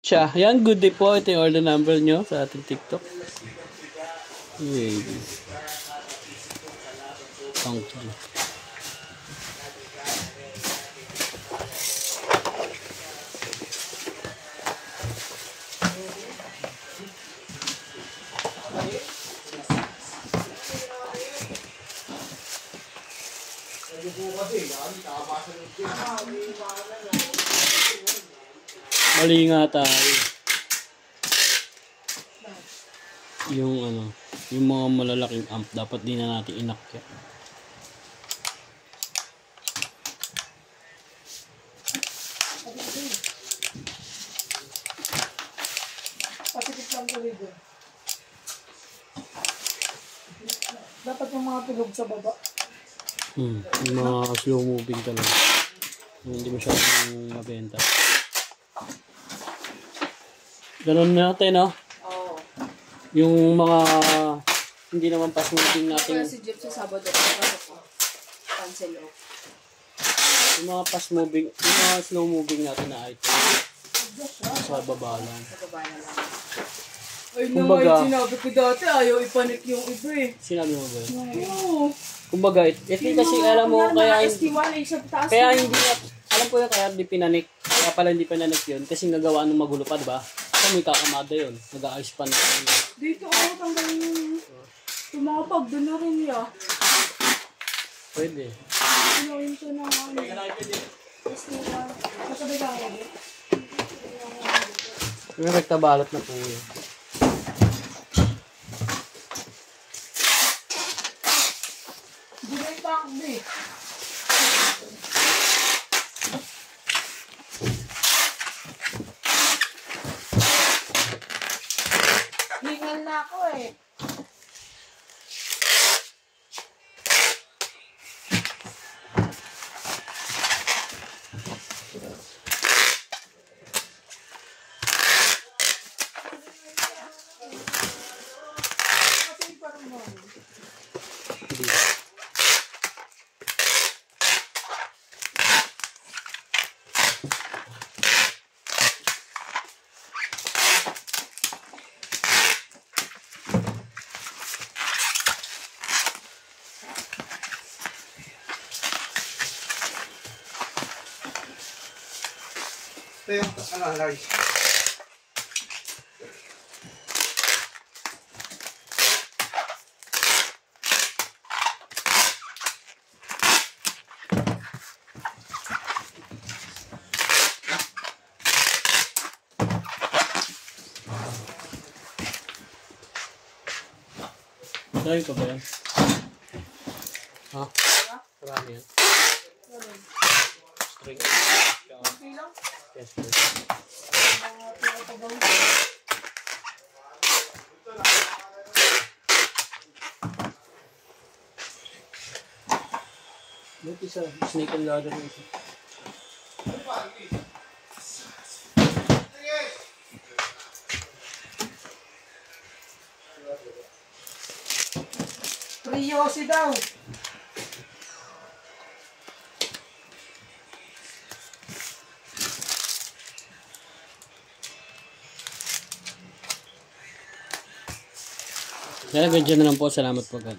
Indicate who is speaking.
Speaker 1: Siya. Yan, good day po. Ito yung order number nyo sa ating TikTok. Yay. Thank you. Mali nga tayo. Yung yung mga malalaking amp dapat din na natin inakyat.
Speaker 2: Dapat yung mga tulog sa baba.
Speaker 1: Yung mga slow moving talaga. Hindi masyadong mabenta. Ganun natin, no?
Speaker 2: Oo.
Speaker 1: Yung mga hindi naman fast moving natin.
Speaker 2: Kaya si Jeff sa Sabado, ano ko? Cancel off.
Speaker 1: Yung mga fast moving, yung mga slow moving natin na item. Sa baba lang.
Speaker 2: Sa baba na lang. Ay,
Speaker 1: Kumbaga,
Speaker 2: naman, sinabi ko dati, ayaw ipanik yung iba eh.
Speaker 1: Sinabi mo ba yun?
Speaker 2: Oo.
Speaker 1: Kumbaga, ito kasi alam mo, kaya hindi na, alam ko yun, kaya hindi pinanik. Kaya pala hindi pinanik yun. Kasi nagawa ng magulo pa, diba? So may kakamada yun. Nag-aayos pa na yun.
Speaker 2: Dito ako tanggalin yung tumapag, doon na rin niya.
Speaker 1: Pwede.
Speaker 2: Pinuhin ko na ano. Tapos nila, masabi ka ako.
Speaker 1: May rektabalot na po yun.
Speaker 2: Bigay pa ako eh. Hingal na ako eh.
Speaker 3: Ito yung large.
Speaker 1: Dahil ka ba yan? Ha? Marami yan. String. Yes, please. Ba't isa? Snake and ladder na isa.
Speaker 2: Priyosi daw.
Speaker 1: Kaya ganyan na lang po. Salamat po, God.